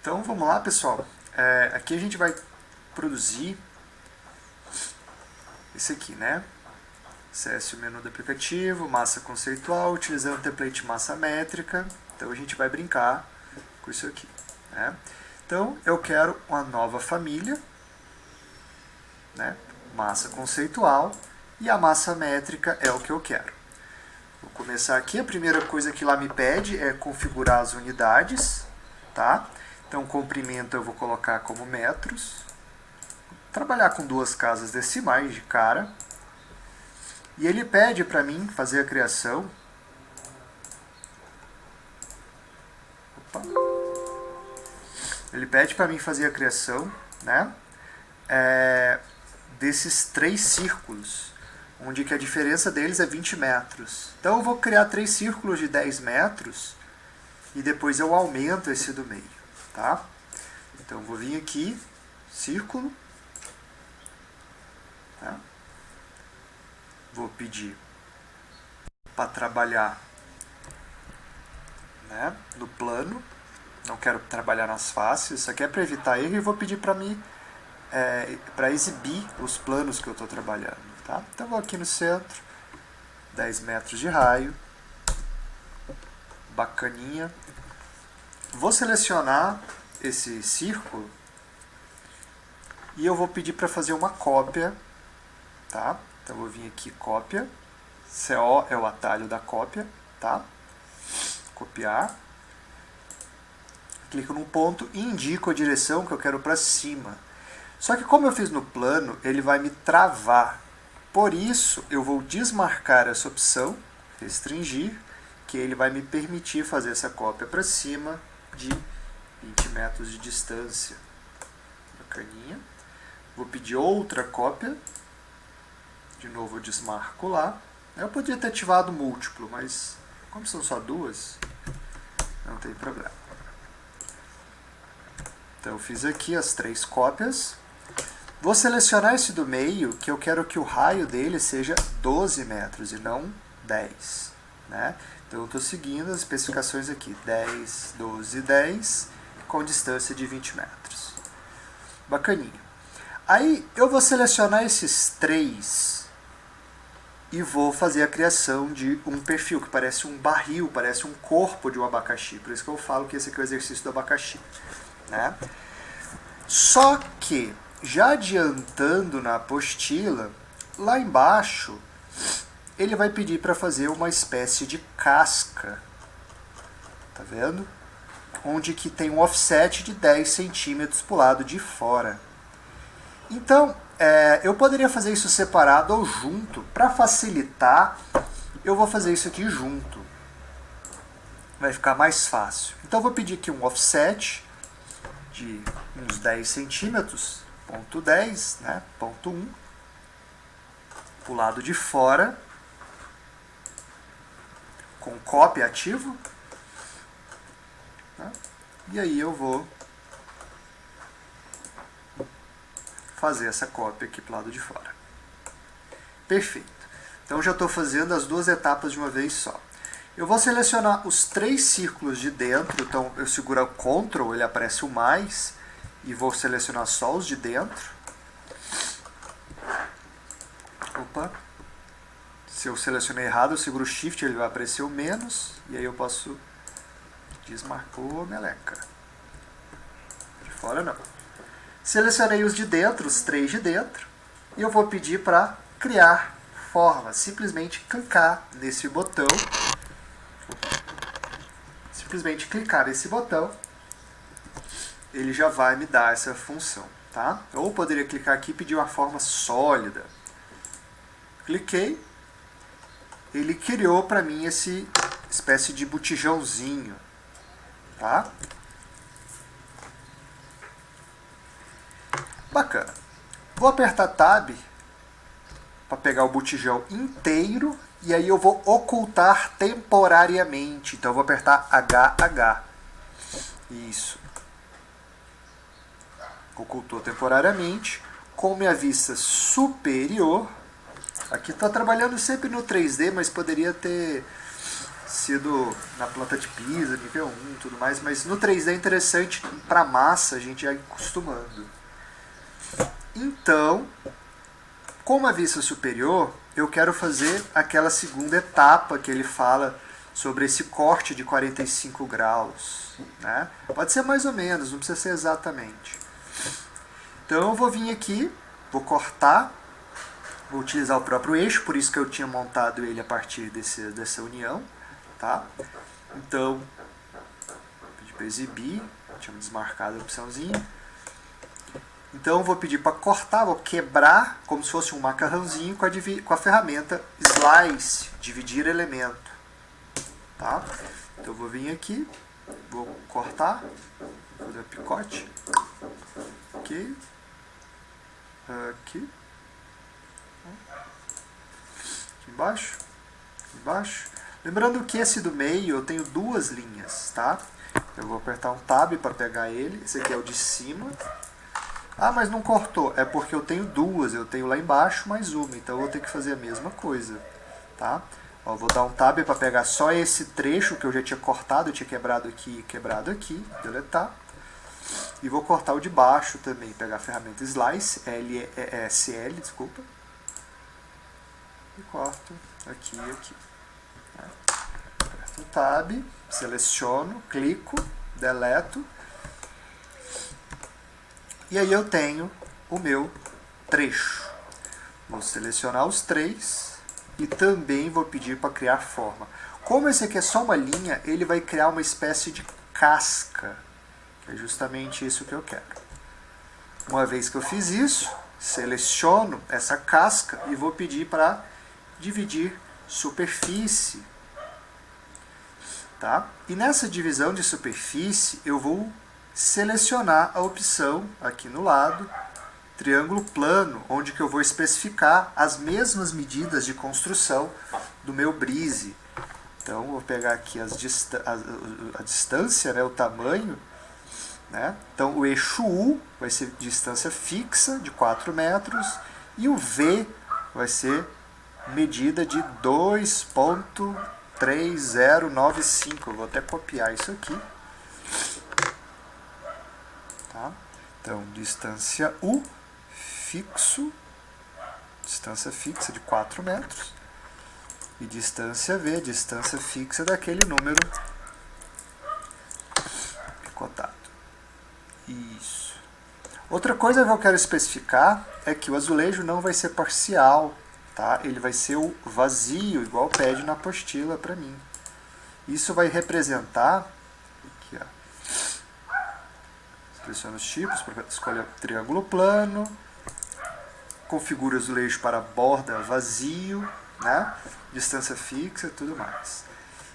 Então vamos lá, pessoal. Aqui a gente vai produzir esse aqui, né? Acesse o menu do aplicativo, massa conceitual, utilizando o template massa métrica. Então a gente vai brincar com isso aqui, né? Então eu quero uma nova família, né? Massa conceitual, e a massa métrica é o que eu quero. Vou começar aqui. A primeira coisa que lá me pede é configurar as unidades, tá? Então, comprimento eu vou colocar como metros. Trabalhar com duas casas decimais de cara. E ele pede para mim fazer a criação. Opa. Ele pede para mim fazer a criação, né? Desses 3 círculos, onde que a diferença deles é 20 metros. Então eu vou criar 3 círculos de 10 metros e depois eu aumento esse do meio, tá? Então eu vou vir aqui, círculo, tá? Vou pedir para trabalhar, né, no plano, não quero trabalhar nas faces, isso aqui é para evitar erro, e vou pedir para mim para exibir os planos que eu estou trabalhando, tá? Então vou aqui no centro, 10 metros de raio, bacaninha. Vou selecionar esse círculo e eu vou pedir para fazer uma cópia, tá? Então eu vou vir aqui, cópia, CO é o atalho da cópia, tá? Copiar. Clico num ponto e indico a direção que eu quero para cima. Só que como eu fiz no plano, ele vai me travar. Por isso, eu vou desmarcar essa opção, restringir, que ele vai me permitir fazer essa cópia para cima de 20 metros de distância. Bacaninha. Vou pedir outra cópia. De novo eu desmarco lá. Eu podia ter ativado múltiplo, mas como são só 2, não tem problema. Então eu fiz aqui as 3 cópias. Vou selecionar esse do meio, que eu quero que o raio dele seja 12 metros e não 10. Né? Então eu estou seguindo as especificações aqui, 10, 12, 10, com distância de 20 metros. Bacaninha. Aí eu vou selecionar esses 3 e vou fazer a criação de um perfil, que parece um barril, parece um corpo de um abacaxi. Por isso que eu falo que esse aqui é o exercício do abacaxi. Né? Só que, já adiantando na apostila, lá embaixo, ele vai pedir para fazer uma espécie de casca. Tá vendo? Onde que tem um offset de 10 centímetros para o lado de fora. Então, eu poderia fazer isso separado ou junto. Para facilitar, eu vou fazer isso aqui junto. Vai ficar mais fácil. Então, eu vou pedir aqui um offset de uns 10 centímetros, ponto 10, né, ponto 1, para o lado de fora, com cópia ativo, né, e aí eu vou fazer essa cópia aqui para o lado de fora. Perfeito. Então já estou fazendo as 2 etapas de uma vez só. Eu vou selecionar os 3 círculos de dentro, então eu seguro o Ctrl, ele aparece o mais, e vou selecionar só os de dentro. Opa! Se eu selecionei errado, eu seguro o Shift, ele vai aparecer o menos, e aí eu posso desmarcar a meleca. De fora não. Selecionei os de dentro, os 3 de dentro, e eu vou pedir para criar forma. Simplesmente clicar nesse botão. Simplesmente clicar nesse botão, ele já vai me dar essa função, tá? Ou poderia clicar aqui e pedir uma forma sólida. Cliquei, ele criou para mim esse espécie de botijãozinho, tá? Bacana. Vou apertar Tab para pegar o botijão inteiro. E aí eu vou ocultar temporariamente. Então eu vou apertar HH. Isso. Ocultou temporariamente. Com minha vista superior. Aqui está trabalhando sempre no 3D, mas poderia ter sido na planta de pisa, nível 1 e tudo mais, mas no 3D é interessante, para massa a gente já ir acostumando. Então, como a vista superior, eu quero fazer aquela segunda etapa que ele fala sobre esse corte de 45 graus. Né? Pode ser mais ou menos, não precisa ser exatamente. Então eu vou vir aqui, vou cortar, vou utilizar o próprio eixo, por isso que eu tinha montado ele a partir dessa união. Tá? Então, vou pedir para exibir, tinha desmarcado a opçãozinha. Então eu vou pedir para cortar, vou quebrar como se fosse um macarrãozinho com a ferramenta Slice, dividir elemento. Tá? Então eu vou vir aqui, vou cortar, vou fazer um picote. Aqui. Aqui. Aqui embaixo. Aqui embaixo. Lembrando que esse do meio eu tenho duas linhas, tá? Eu vou apertar um Tab para pegar ele. Esse aqui é o de cima. Ah, mas não cortou. É porque eu tenho duas. Eu tenho lá embaixo mais uma. Então eu vou ter que fazer a mesma coisa, tá? Ó, vou dar um Tab para pegar só esse trecho que eu já tinha cortado. Eu tinha quebrado aqui e quebrado aqui. Deletar. E vou cortar o de baixo também. Pegar a ferramenta Slice, SL, desculpa. E corto aqui e aqui. Aperto o Tab, seleciono, clico, deleto. E aí eu tenho o meu trecho. Vou selecionar os três e também vou pedir para criar forma. Como esse aqui é só uma linha, ele vai criar uma espécie de casca. Que é justamente isso que eu quero. Uma vez que eu fiz isso, seleciono essa casca e vou pedir para dividir superfície. Tá? E nessa divisão de superfície, eu vou selecionar a opção aqui no lado, triângulo plano, onde que eu vou especificar as mesmas medidas de construção do meu brise. Então, vou pegar aqui a distância, né, o tamanho. Né? Então, o eixo U vai ser distância fixa de 4 metros e o V vai ser medida de 2,3095. Eu vou até copiar isso aqui. Tá? Então, distância U, fixo, distância fixa de 4 metros. E distância V, distância fixa daquele número picotado. Isso. Outra coisa que eu quero especificar é que o azulejo não vai ser parcial. Tá? Ele vai ser o vazio, igual pede na apostila para mim. Isso vai representar... Aqui, ó. Seleciono os tipos, escolha triângulo plano, configura o azulejo para borda vazio, né? Distância fixa e tudo mais.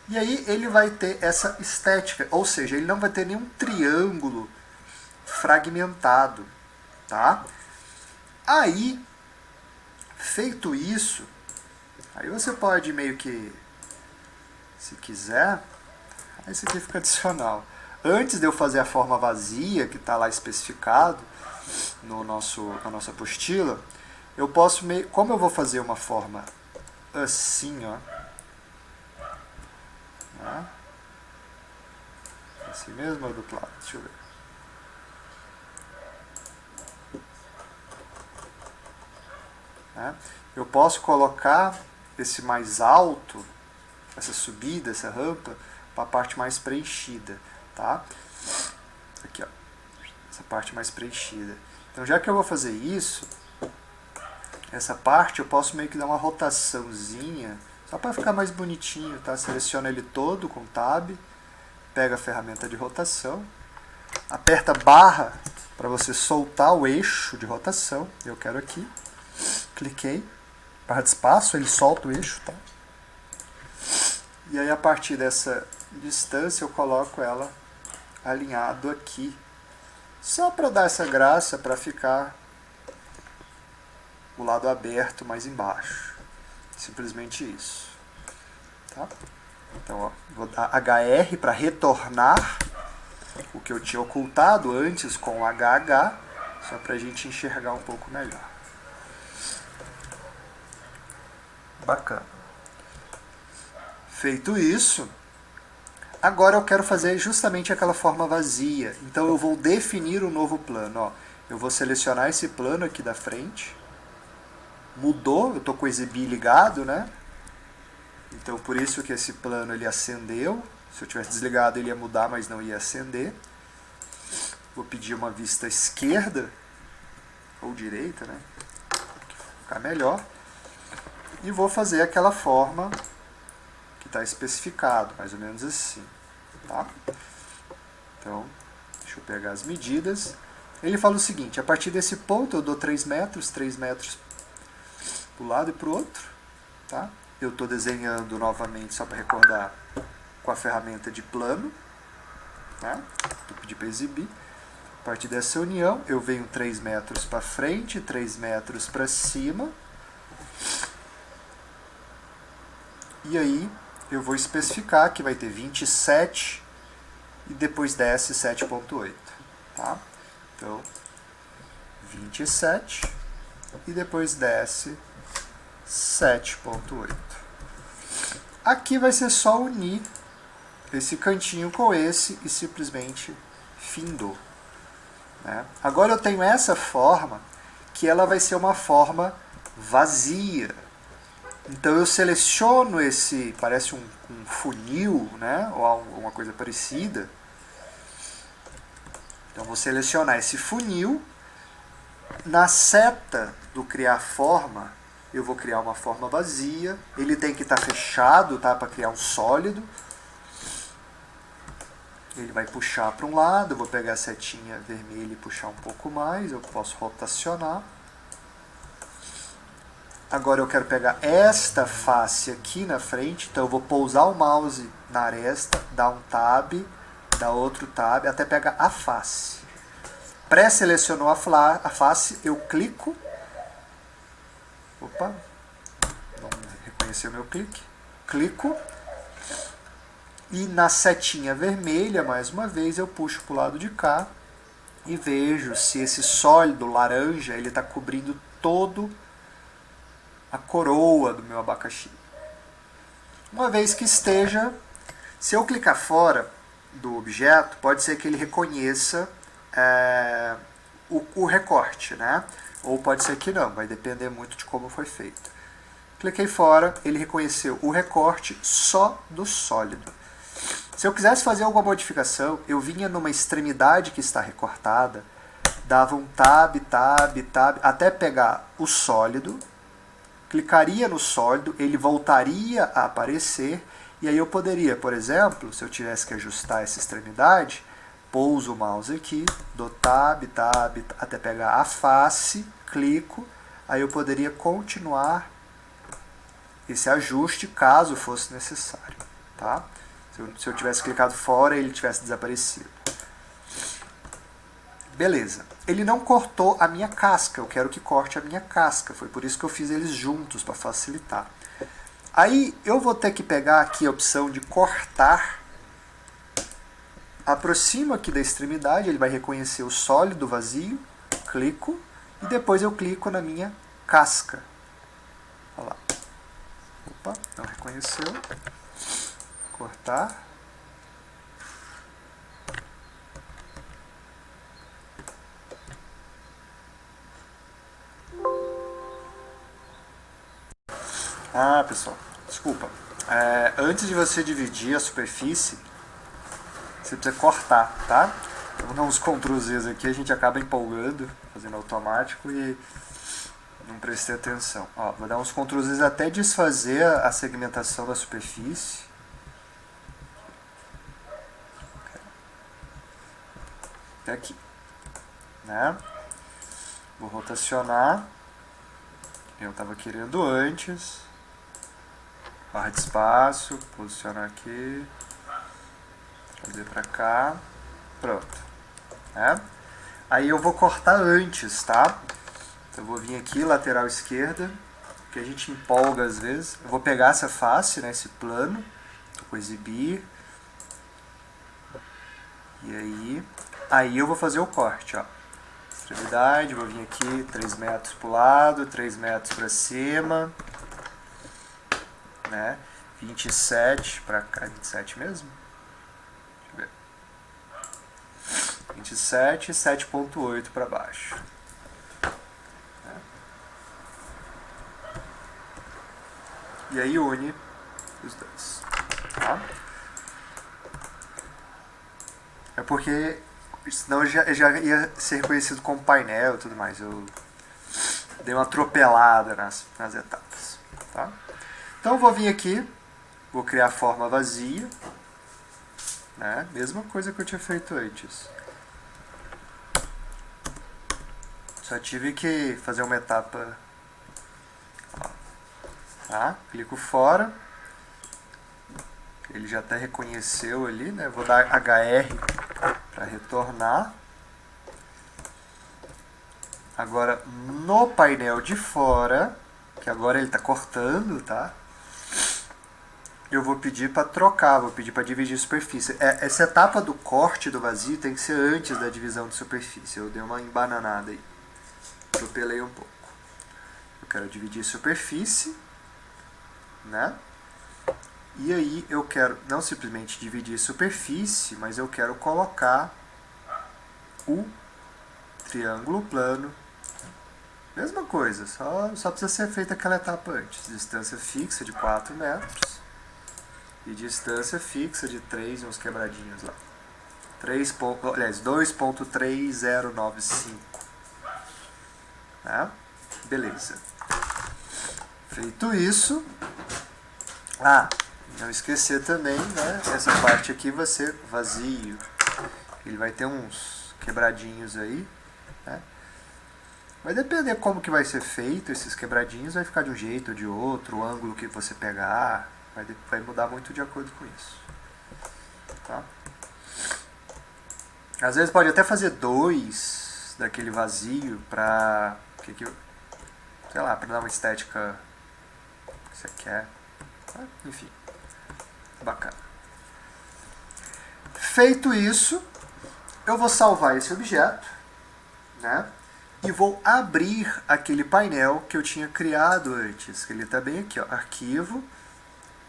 E aí ele vai ter essa estética, ou seja, ele não vai ter nenhum triângulo fragmentado. Tá? Aí, feito isso, aí você pode meio que, se quiser, aí isso aqui fica adicional. Antes de eu fazer a forma vazia, que está lá especificado na nossa apostila, eu posso, como eu vou fazer uma forma assim, ó, né? Assim mesmo ou do outro lado? Deixa eu ver. Né? Eu posso colocar esse mais alto, essa subida, essa rampa, para a parte mais preenchida. Tá? Aqui, ó, essa parte mais preenchida. Então, já que eu vou fazer isso, essa parte eu posso meio que dar uma rotaçãozinha, só para ficar mais bonitinho, tá? Seleciona ele todo com Tab, pega a ferramenta de rotação, aperta barra para você soltar o eixo de rotação. Eu quero aqui, cliquei, barra de espaço, ele solta o eixo, tá? E aí a partir dessa distância eu coloco ela alinhado aqui, só para dar essa graça, para ficar o lado aberto mais embaixo. Simplesmente isso. Tá? Então, ó, vou dar HR para retornar o que eu tinha ocultado antes com o HH, só para a gente enxergar um pouco melhor. Bacana. Feito isso, agora eu quero fazer justamente aquela forma vazia. Então eu vou definir um novo plano. Ó. Eu vou selecionar esse plano aqui da frente. Mudou, eu estou com o exibir ligado, né? Então por isso que esse plano ele acendeu. Se eu tivesse desligado ele ia mudar, mas não ia acender. Vou pedir uma vista esquerda, ou direita, né? Ficar melhor. E vou fazer aquela forma que está especificado, mais ou menos assim. Tá? Então, deixa eu pegar as medidas. Ele fala o seguinte, a partir desse ponto eu dou 3 metros para um lado e para o outro. Tá? Eu estou desenhando novamente, só para recordar, com a ferramenta de plano. Tá? Vou pedir para exibir. A partir dessa união, eu venho 3 metros para frente, 3 metros para cima. E aí, eu vou especificar que vai ter 27 e depois desce 7,8. Tá? Então, 27 e depois desce 7,8. Aqui vai ser só unir esse cantinho com esse e simplesmente findou. Né? Agora eu tenho essa forma que ela vai ser uma forma vazia. Então eu seleciono esse, parece um funil, né? Ou alguma coisa parecida. Então vou selecionar esse funil. Na seta do criar forma, eu vou criar uma forma vazia. Ele tem que estar fechado, tá? Para criar um sólido. Ele vai puxar para um lado, eu vou pegar a setinha vermelha e puxar um pouco mais. Eu posso rotacionar. Agora eu quero pegar esta face aqui na frente, então eu vou pousar o mouse na aresta, dar um tab, dar outro tab, até pegar a face. Pré-selecionou a face, eu clico. Opa, não reconheceu meu clique. Clico. E na setinha vermelha, mais uma vez, eu puxo para o lado de cá e vejo se esse sólido laranja ele está cobrindo todo a coroa do meu abacaxi. Uma vez que esteja, se eu clicar fora do objeto, pode ser que ele reconheça o recorte, né? Ou pode ser que não, vai depender muito de como foi feito. Cliquei fora, ele reconheceu o recorte só do sólido. Se eu quisesse fazer alguma modificação, eu vinha numa extremidade que está recortada, dava um tab, tab, tab, até pegar o sólido, clicaria no sólido, ele voltaria a aparecer, e aí eu poderia, por exemplo, se eu tivesse que ajustar essa extremidade, pouso o mouse aqui, dou tab, tab, até pegar a face, clico, aí eu poderia continuar esse ajuste caso fosse necessário. Tá? Se eu tivesse clicado fora, ele tivesse desaparecido. Beleza. Ele não cortou a minha casca, eu quero que corte a minha casca. Foi por isso que eu fiz eles juntos, para facilitar. Aí eu vou ter que pegar aqui a opção de cortar. Aproximo aqui da extremidade, ele vai reconhecer o sólido vazio. Clico. E depois eu clico na minha casca. Olha lá. Opa, não reconheceu. Cortar. Ah, pessoal, desculpa. Antes de você dividir a superfície, você precisa cortar, tá? Eu vou dar uns Ctrl Z aqui, a gente acaba empolgando, fazendo automático e não prestei atenção. Ó, vou dar uns Ctrl Z até desfazer a segmentação da superfície. Até aqui. Né? Vou rotacionar. Eu estava querendo antes. Barra de espaço, posicionar aqui, trazer para cá, pronto. Né? Aí eu vou cortar antes, tá? Então eu vou vir aqui, lateral esquerda, que a gente empolga às vezes. Eu vou pegar essa face, né, esse plano, vou exibir. E aí eu vou fazer o corte, ó. Extremidade, vou vir aqui 3 metros para o lado, 3 metros para cima. Né? 27 para cá, 27 mesmo? Deixa eu ver. 27 e 7.8 para baixo. E aí une os dois. Tá? É porque senão já ia ser reconhecido como painel e tudo mais. Eu dei uma atropelada nas etapas. Tá? Então eu vou vir aqui, vou criar a forma vazia. Né? Mesma coisa que eu tinha feito antes. Só tive que fazer uma etapa. Tá? Clico fora. Ele já até reconheceu ali, né? Vou dar HR para retornar. Agora no painel de fora, que agora ele está cortando, tá? Eu vou pedir para trocar, vou pedir para dividir superfície. Essa etapa do corte do vazio tem que ser antes da divisão de superfície. Eu dei uma embananada aí. Atropelei um pouco. Eu quero dividir superfície, né? E aí eu quero não simplesmente dividir superfície, mas eu quero colocar o triângulo plano. Mesma coisa, só precisa ser feita aquela etapa antes. Distância fixa de 4 metros e distância fixa de 3 e uns quebradinhos lá. 2.3095. Tá? Beleza. Feito isso, não esquecer também, né? Essa parte aqui vai ser vazio. Ele vai ter uns quebradinhos aí, né? Vai depender como que vai ser feito esses quebradinhos, vai ficar de um jeito ou de outro, o ângulo que você pegar, vai mudar muito de acordo com isso. Tá? Às vezes pode até fazer 2 daquele vazio para, sei lá, para dar uma estética que você quer. Enfim, bacana. Feito isso, eu vou salvar esse objeto, né? E vou abrir aquele painel que eu tinha criado antes, que ele está bem aqui, ó, arquivo,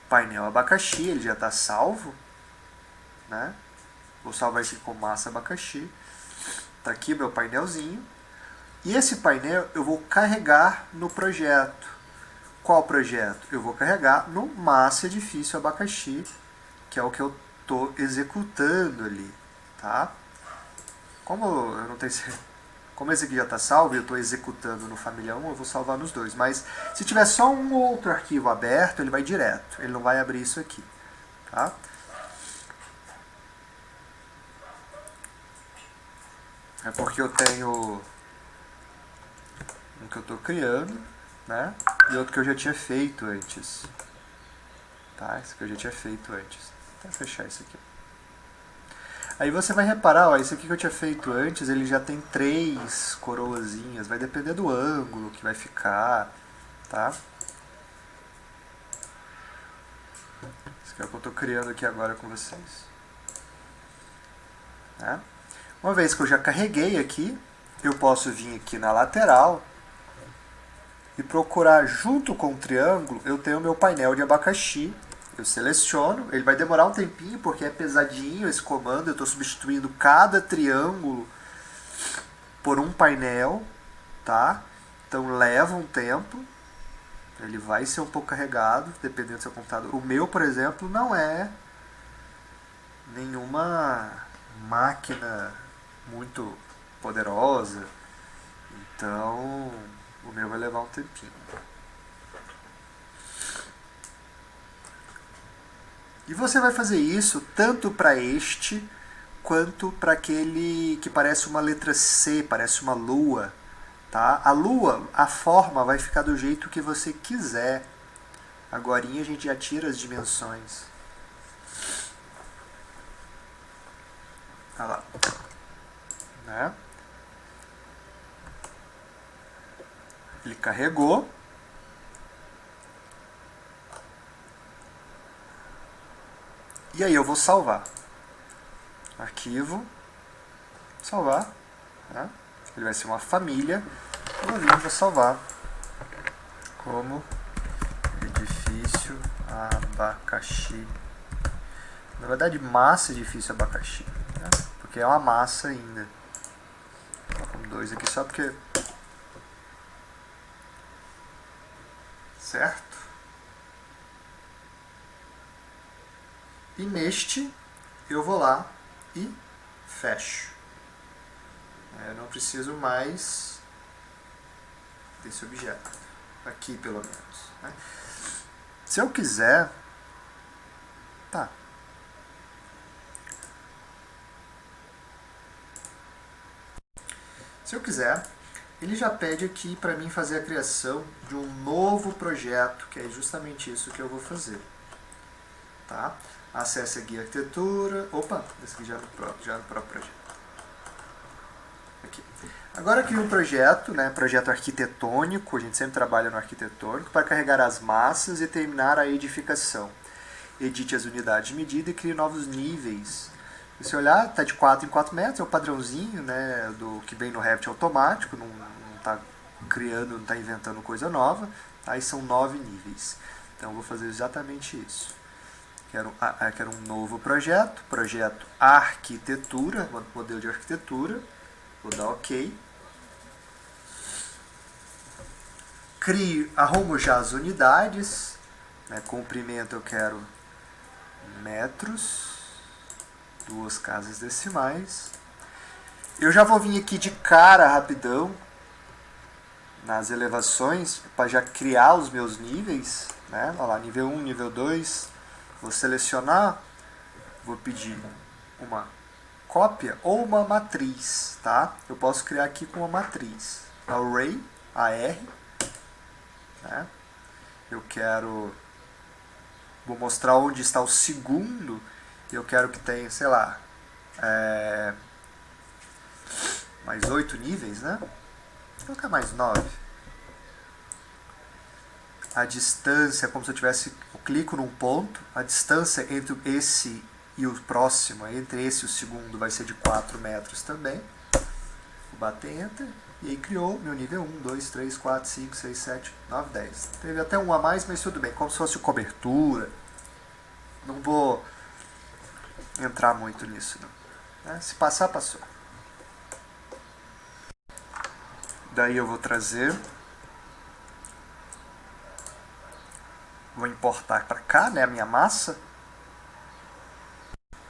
painel abacaxi, ele já está salvo, né? Vou salvar esse com massa abacaxi. Está aqui meu painelzinho. E esse painel eu vou carregar no projeto. Qual projeto? Eu vou carregar no massa edifício abacaxi, que é o que eu estou executando ali, tá? Como eu não tenho certeza. Como esse aqui já está salvo e eu estou executando no família 1, eu vou salvar nos dois. Mas se tiver só um outro arquivo aberto, ele vai direto. Ele não vai abrir isso aqui. Tá? É porque eu tenho um que eu estou criando, né? E outro que eu já tinha feito antes. Tá? Esse que eu já tinha feito antes. Vou fechar isso aqui. Aí você vai reparar, ó, esse aqui que eu tinha feito antes, ele já tem 3 coroazinhas, vai depender do ângulo que vai ficar, tá? Esse aqui é o que eu estou criando aqui agora com vocês. Tá? Uma vez que eu já carreguei aqui, eu posso vir aqui na lateral e procurar junto com o triângulo, eu tenho o meu painel de abacaxi. Eu seleciono, ele vai demorar um tempinho porque é pesadinho esse comando, eu estou substituindo cada triângulo por um painel, tá? Então leva um tempo, ele vai ser um pouco carregado, dependendo do seu computador. O meu, por exemplo, não é nenhuma máquina muito poderosa, então o meu vai levar um tempinho. E você vai fazer isso tanto para este, quanto para aquele que parece uma letra C, parece uma lua. Tá? A lua, a forma vai ficar do jeito que você quiser. Agorinha a gente já tira as dimensões. Olha lá. Né? Ele carregou. E aí eu vou salvar. Arquivo. Salvar. Né? Ele vai ser uma família. Eu vou salvar como edifício abacaxi. Na verdade, massa é difícil abacaxi, né? Porque é uma massa ainda. Vou 2 aqui só porque... Certo? E neste, eu vou lá e fecho. Eu não preciso mais desse objeto. Aqui, pelo menos. Né? Se eu quiser... Tá. Se eu quiser, ele já pede aqui para mim fazer a criação de um novo projeto, que é justamente isso que eu vou fazer. Tá? Acesse a guia arquitetura. Opa, esse aqui já no próprio projeto. Aqui. Agora crio um projeto, né, projeto arquitetônico, a gente sempre trabalha no arquitetônico, para carregar as massas e terminar a edificação. Edite as unidades de medida e crie novos níveis. Se você olhar, está de 4 em 4 metros, é o padrãozinho, né, do que vem no Revit automático, não está criando, não está inventando coisa nova. Aí são 9 níveis. Então eu vou fazer exatamente isso. Quero um novo projeto, projeto arquitetura, modelo de arquitetura. Vou dar OK. Arrumo já as unidades. Né, comprimento eu quero metros. 2 casas decimais. Eu já vou vir aqui de cara rapidão nas elevações para já criar os meus níveis, né? Olha lá, nível 1, nível 2. Vou selecionar, vou pedir uma cópia ou uma matriz, tá? Eu posso criar aqui com uma matriz. Array, AR, né? Eu quero... Vou mostrar onde está o segundo. Eu quero que tenha, sei lá, mais 8 níveis, né? Vou colocar mais 9. A distância, como se eu tivesse... Eu clico num ponto. A distância entre esse e o próximo, entre esse e o segundo, vai ser de 4 metros também. Vou bater Enter. E aí criou meu nível 1, 2, 3, 4, 5, 6, 7, 9, 10. Teve até um a mais, mas tudo bem. Como se fosse cobertura. Não vou entrar muito nisso, não. Né? Se passar, passou. Daí eu vou trazer... Vou importar para cá, né, a minha massa.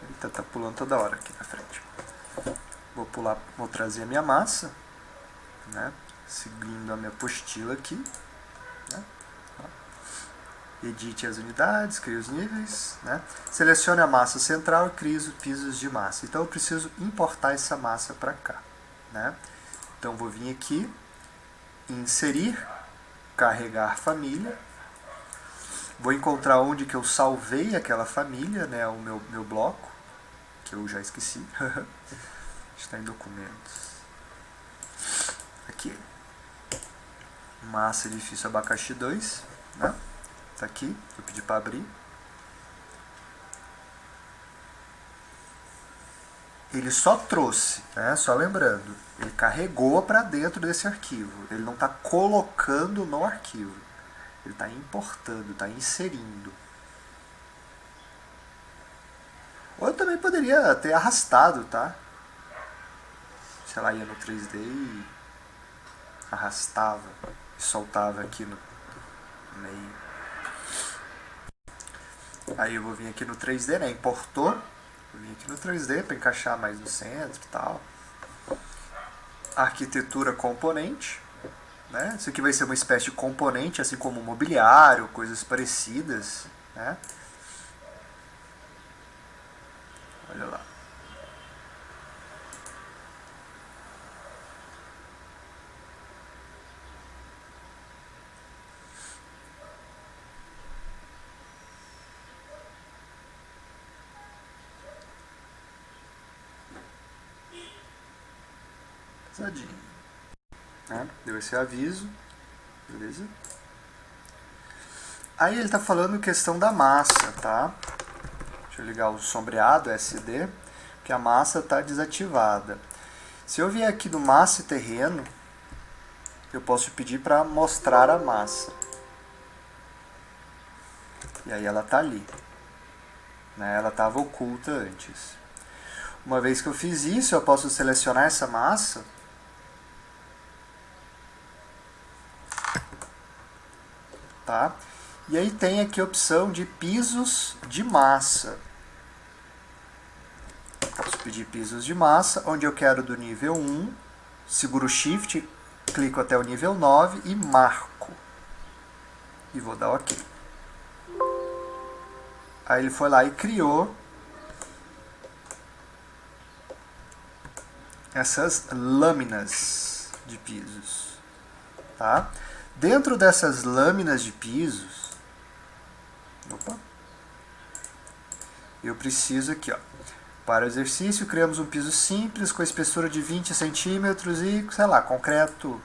Eita, tá pulando toda hora aqui na frente. Vou trazer a minha massa, né, seguindo a minha apostila aqui. Né. Edite as unidades, crie os níveis. Né. Selecione a massa central e crie os pisos de massa. Então eu preciso importar essa massa para cá. Né. Então vou vir aqui, inserir, carregar família. Vou encontrar onde que eu salvei aquela família, né, o meu bloco, que eu já esqueci. Está em documentos. Aqui. Massa edifício abacaxi 2. Né? Tá aqui, vou pedir para abrir. Ele só trouxe, né, só lembrando, ele carregou para dentro desse arquivo. Ele não está colocando no arquivo. Ele está importando, está inserindo. Ou eu também poderia ter arrastado, tá? Sei lá, ia no 3D e arrastava e soltava aqui no meio. Aí eu vou vir aqui no 3D, né? Importou. Vou vir aqui no 3D para encaixar mais no centro e tal. Arquitetura componente. Né? Isso aqui vai ser uma espécie de componente, assim como mobiliário, coisas parecidas. Né? Olha lá. Pesadinho. Né? Deu esse aviso. Beleza? Aí ele está falando questão da massa, tá? Deixa eu ligar o sombreado SD, que a massa está desativada. Se eu vier aqui no massa e terreno, eu posso pedir para mostrar a massa. E aí ela está ali. Né? Ela estava oculta antes. Uma vez que eu fiz isso, eu posso selecionar essa massa. Tá? E aí tem aqui a opção de pisos de massa. Posso pedir pisos de massa, onde eu quero do nível 1, seguro Shift, clico até o nível 9 e marco. E vou dar OK. Aí ele foi lá e criou essas lâminas de pisos. Tá? Dentro dessas lâminas de pisos, eu preciso aqui, ó, para o exercício, criamos um piso simples com espessura de 20 centímetros e, sei lá, concreto.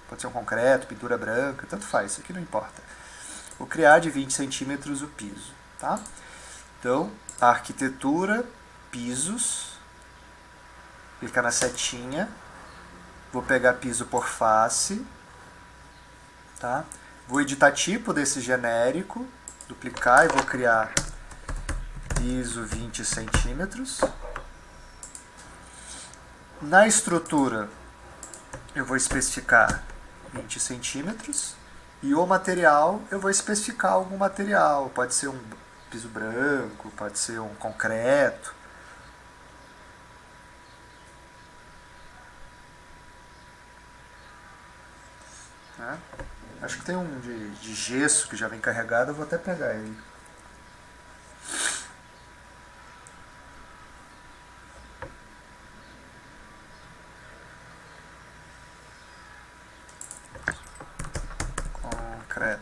Pode ser um concreto, pintura branca, tanto faz, isso aqui não importa. Vou criar de 20 centímetros o piso. Tá? Então, arquitetura, pisos, clicar na setinha, vou pegar piso por face, tá? Vou editar tipo desse genérico, duplicar e vou criar piso 20 centímetros. Na estrutura, eu vou especificar 20 centímetros. E o material, eu vou especificar algum material. Pode ser um piso branco, pode ser um concreto. Né? Acho que tem um de gesso que já vem carregado, eu vou até pegar ele. Concreto.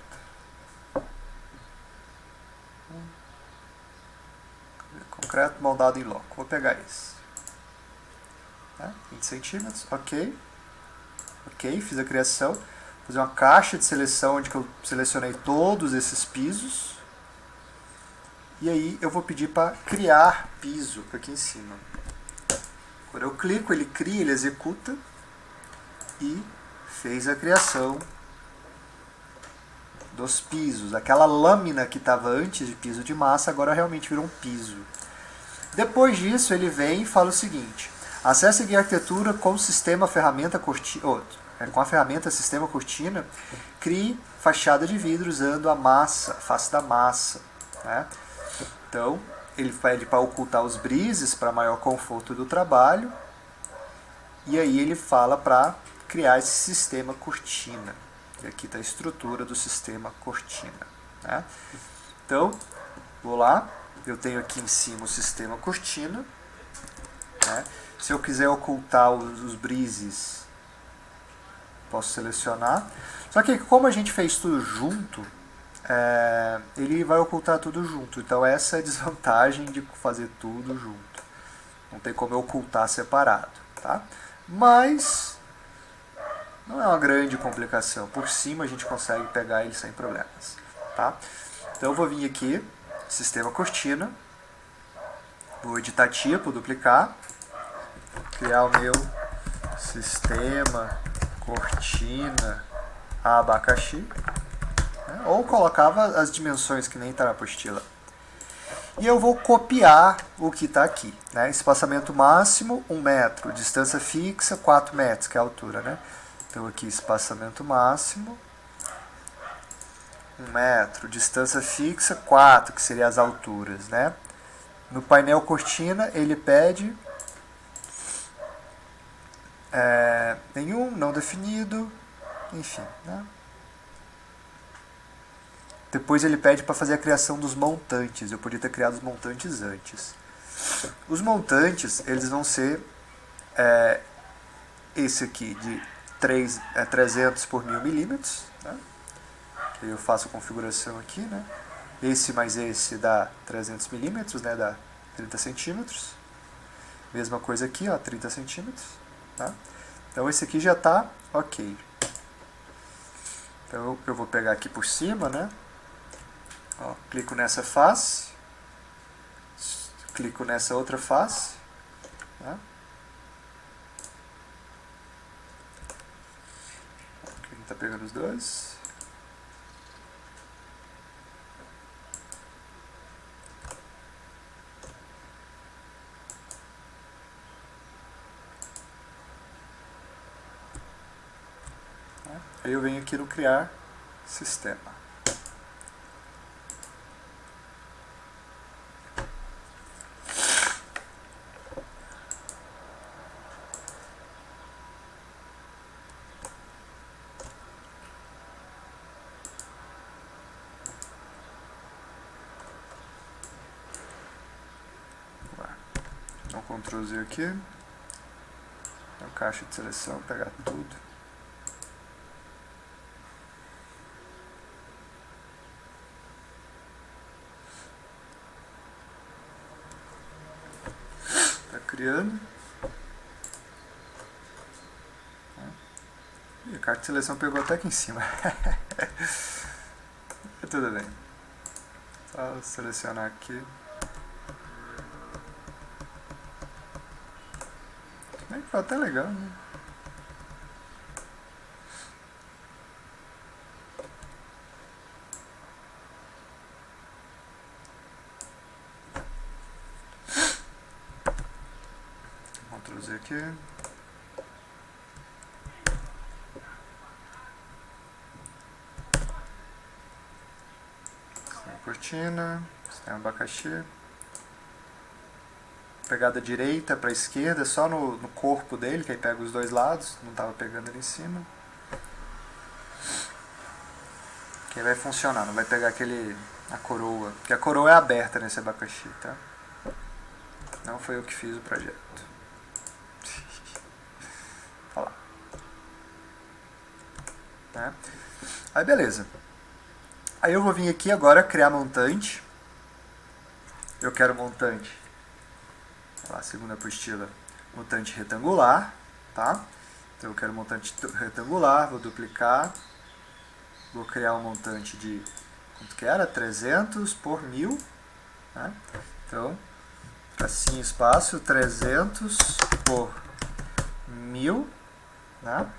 Concreto moldado em loco. Vou pegar esse. 20 centímetros, ok. Ok, fiz a criação. Vou fazer uma caixa de seleção onde eu selecionei todos esses pisos. E aí eu vou pedir para criar piso aqui em cima. Quando eu clico, ele cria, ele executa e fez a criação dos pisos. Aquela lâmina que estava antes de piso de massa agora realmente virou um piso. Depois disso, ele vem e fala o seguinte: acesse a guia arquitetura com o sistema ferramenta cortina, com a ferramenta sistema cortina, crie fachada de vidro usando a massa, face da massa. Né? Então, ele pede para ocultar os brises para maior conforto do trabalho. E aí ele fala para criar esse sistema cortina. E aqui está a estrutura do sistema cortina. Né? Então, vou lá. Eu tenho aqui em cima o sistema cortina. Né? Se eu quiser ocultar os brises, posso selecionar. Só que como a gente fez tudo junto, ele vai ocultar tudo junto. Então essa é a desvantagem de fazer tudo junto. Não tem como eu ocultar separado. Tá? Mas não é uma grande complicação. Por cima a gente consegue pegar ele sem problemas. Tá? Então eu vou vir aqui, sistema cortina, vou editar tipo, duplicar, criar o meu sistema cortina abacaxi, né? Ou colocava as dimensões que nem está na apostila. E eu vou copiar o que está aqui. Né? Espaçamento máximo, 1 metro. Distância fixa, 4 metros, que é a altura. Né? Então aqui espaçamento máximo, 1 metro. Distância fixa, 4, que seria as alturas. Né? No painel cortina, ele pede nenhum, não definido, enfim. Né? Depois ele pede para fazer a criação dos montantes. Eu podia ter criado os montantes antes. Os montantes, eles vão ser esse aqui de 300 por 1000 milímetros. Né? Eu faço a configuração aqui. Né? Esse mais esse dá 300 milímetros, né? Dá 30 centímetros. Mesma coisa aqui, ó, 30 centímetros. Tá? Então esse aqui já está ok. Então eu vou pegar aqui por cima, né? Ó, clico nessa face, clico nessa outra face. Tá? Aqui está pegando os dois. Né? Aí eu venho aqui no criar sistema. Dá um Ctrl Z aqui. Na caixa de seleção, pegar tudo. Tá criando. E a caixa de seleção pegou até aqui em cima. Tudo bem. Só selecionar aqui. Ficou até legal, né? Ctrl Z aqui. Cortina, sistema abacaxi. Pegada direita para esquerda, só no corpo dele, que aí pega os dois lados, não estava pegando ali em cima. Que aí vai funcionar, não vai pegar a coroa, porque a coroa é aberta nesse abacaxi, tá? Não foi eu que fiz o projeto. Olha lá. Né? Aí beleza. Aí eu vou vir aqui agora criar montante. Eu quero montante. Olha lá, segunda apostila. Montante retangular, tá? Então eu quero montante retangular, vou duplicar. Vou criar um montante de, quanto que era? 300 por 1000. Né? Então, assim, espaço, 300 por 1000. Né?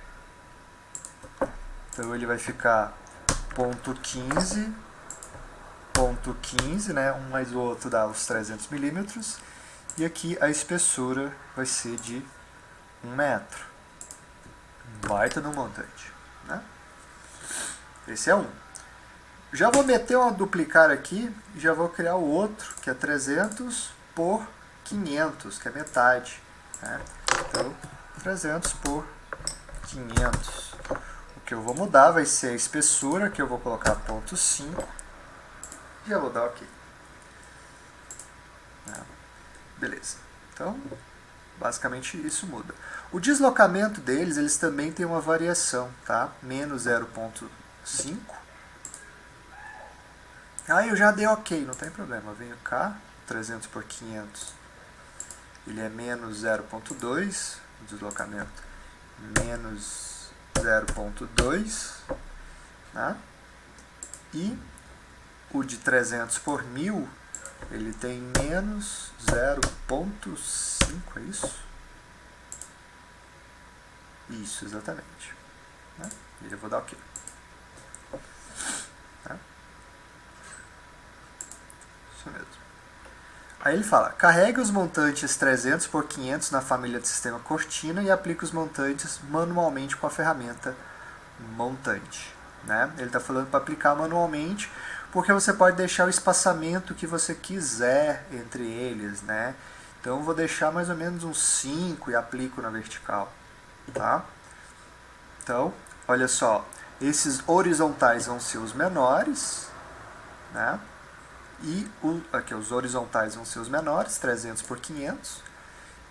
Então ele vai ficar ponto 15, ponto 15, né? Um mais o outro dá os 300 milímetros. E aqui a espessura vai ser de 1 metro. Baita no montante. Né? Esse é um. Já vou meter uma duplicar aqui e já vou criar o outro, que é 300 por 500, que é metade. Né? Então, 300 por 500. O que eu vou mudar vai ser a espessura, que eu vou colocar 0,5. E já vou dar OK. Beleza. Então, basicamente isso muda. O deslocamento deles, eles também têm uma variação, tá? Menos 0,5. Aí eu já dei OK, não tem problema. Eu venho cá, 300 por 500. Ele é menos 0,2. O deslocamento menos 0,2. Né? E o de 300 por 1000, ele tem menos 0,5, é isso? Isso, exatamente. Né? E eu vou dar OK. Tá? Isso mesmo. Aí ele fala, carregue os montantes 300 por 500 na família de sistema cortina e aplique os montantes manualmente com a ferramenta montante. Né? Ele está falando para aplicar manualmente, porque você pode deixar o espaçamento que você quiser entre eles, né? Então eu vou deixar mais ou menos uns 5 e aplico na vertical, tá? Então, olha só, esses horizontais vão ser os menores, né? E aqui os horizontais vão ser os menores, 300 por 500,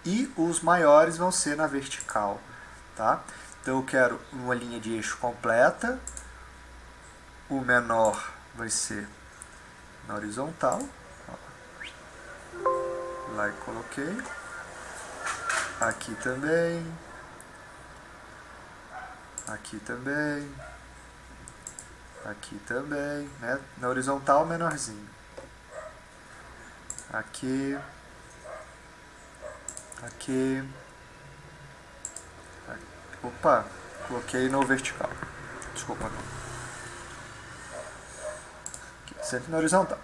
e os maiores vão ser na vertical, tá? Então eu quero uma linha de eixo completa, o menor vai ser na horizontal. Lá e coloquei. Aqui também. Aqui também. Aqui também. Né? Na horizontal, menorzinho. Aqui. Aqui. Opa, coloquei no vertical. Desculpa, não. Sempre na horizontal.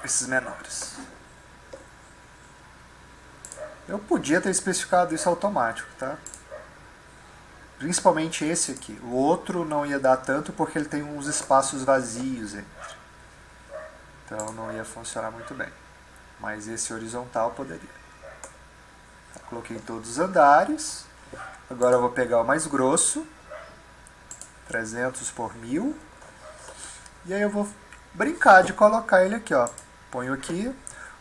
Esses menores. Eu podia ter especificado isso automático, tá? Principalmente esse aqui. O outro não ia dar tanto porque ele tem uns espaços vazios entre. Então não ia funcionar muito bem. Mas esse horizontal poderia. Coloquei em todos os andares. Agora eu vou pegar o mais grosso. 300 por 1000. E aí eu vou brincar de colocar ele aqui, ó. Ponho aqui.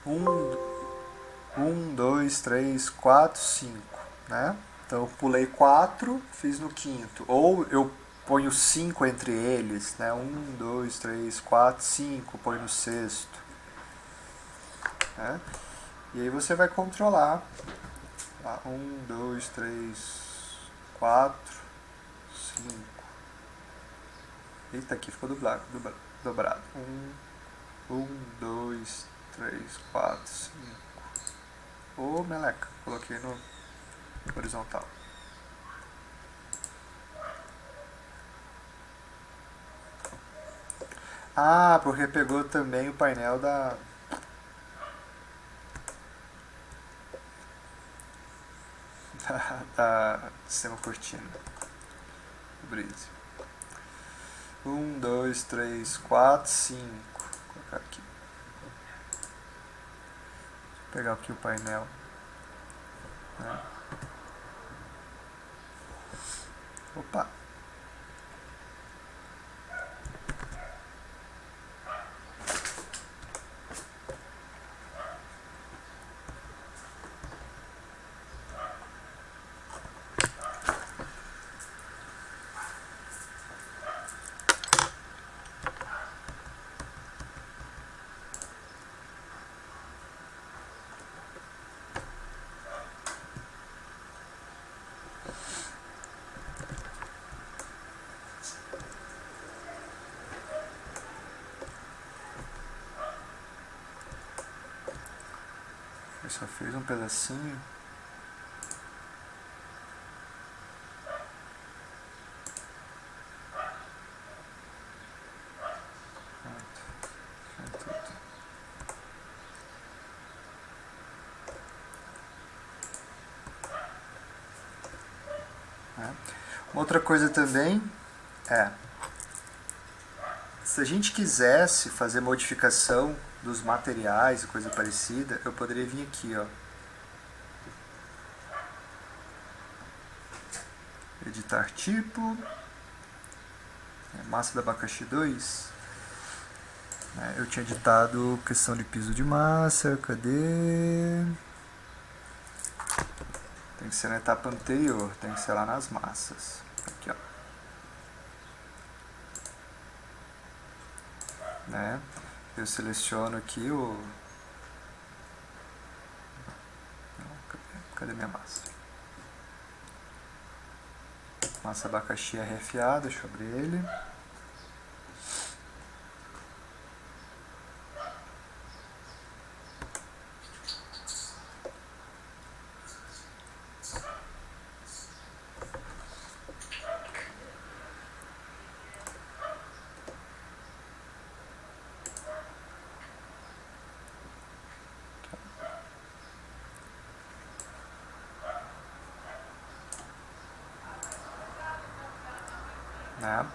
1, 2, 3, 4, 5. Né? Então eu pulei 4, fiz no quinto. Ou eu ponho 5 entre eles. Né? 1, 2, 3, 4, 5. Ponho no sexto. Né? E aí você vai controlar. 1, 2, 3, 4, 5. Eita, aqui ficou dobrado. 1, 2, 3, 4, 5. Ô, meleca, coloquei no horizontal. Ah, porque pegou também o painel da sistema cortina. Brise. 1, 2, 3, 4, 5. Vou colocar aqui. Vou pegar aqui o painel. Né? Opa! Eu só fiz um pedacinho. Uma outra coisa também é, se a gente quisesse fazer modificação dos materiais e coisa parecida, eu poderia vir aqui, ó, editar tipo, massa da abacaxi 2. Eu tinha editado questão de piso de massa, cadê? Tem que ser na etapa anterior, tem que ser lá nas massas. Aqui, ó. Né? Eu seleciono aqui o... Cadê minha massa? Massa abacaxi RFA, deixa eu abrir ele. Né?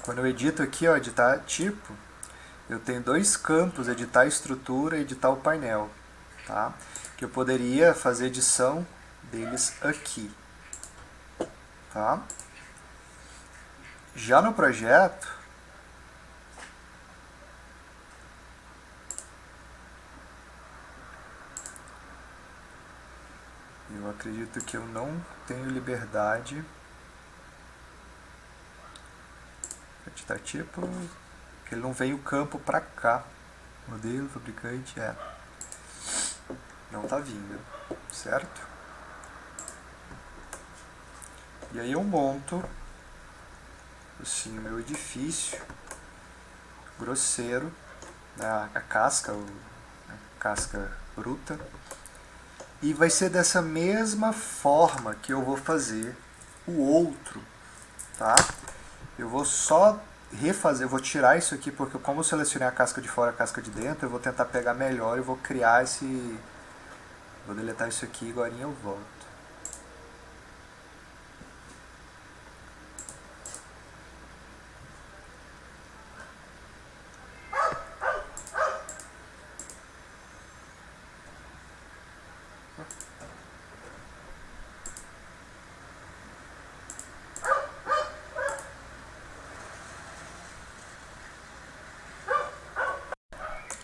Quando eu edito aqui, ó, editar tipo, eu tenho dois campos, editar a estrutura e editar o painel, tá? Que eu poderia fazer edição deles aqui, tá? Já no projeto, eu acredito que eu não tenho liberdade editar tipo, porque ele não vem o campo para cá. Modelo, fabricante, não tá vindo, certo? E aí eu monto assim o meu edifício grosseiro, né, a casca bruta, e vai ser dessa mesma forma que eu vou fazer o outro, tá? Eu vou só refazer, eu vou tirar isso aqui, porque como eu selecionei a casca de fora e a casca de dentro, eu vou tentar pegar melhor e vou criar esse... Vou deletar isso aqui e agora eu volto.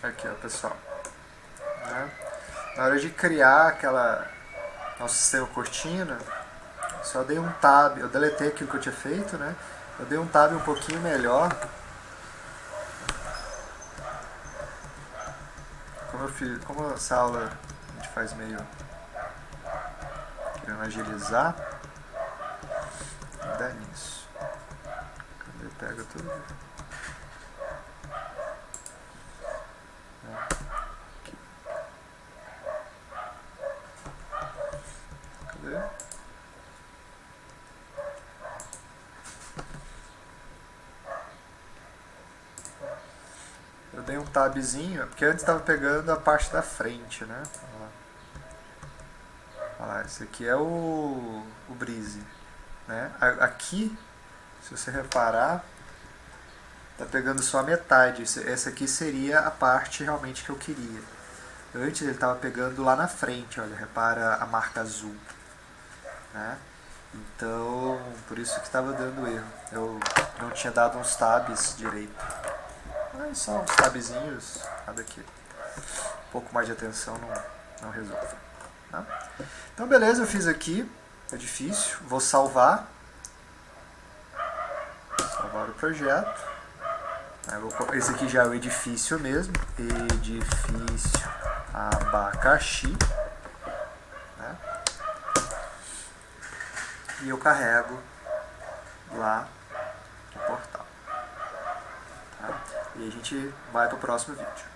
Aqui, ó, pessoal. Né? Na hora de criar nosso sistema cortina, só dei um tab, eu deletei aquilo que eu tinha feito, né? Eu dei um tab um pouquinho melhor. Como essa aula a gente faz meio querendo agilizar, dá nisso. Cadê? Pega tudo. Aqui. Cadê? Eu dei um tabzinho, porque antes estava pegando a parte da frente, né? Olha lá, esse aqui é o Breeze, né? Aqui, se você reparar, tá pegando só a metade. Essa aqui seria a parte realmente que eu queria. Antes ele estava pegando lá na frente, olha, repara a marca azul, né? Então, por isso que estava dando erro. Eu não tinha dado uns tabs direito. Mas só uns tabzinhos, nada aqui. Um pouco mais de atenção não resolve. Tá? Então, beleza, eu fiz aqui. É difícil. Vou salvar. Salvar o projeto. Esse aqui já é o edifício mesmo. Edifício abacaxi. Né? E eu carrego lá no portal. Tá? E a gente vai para o próximo vídeo.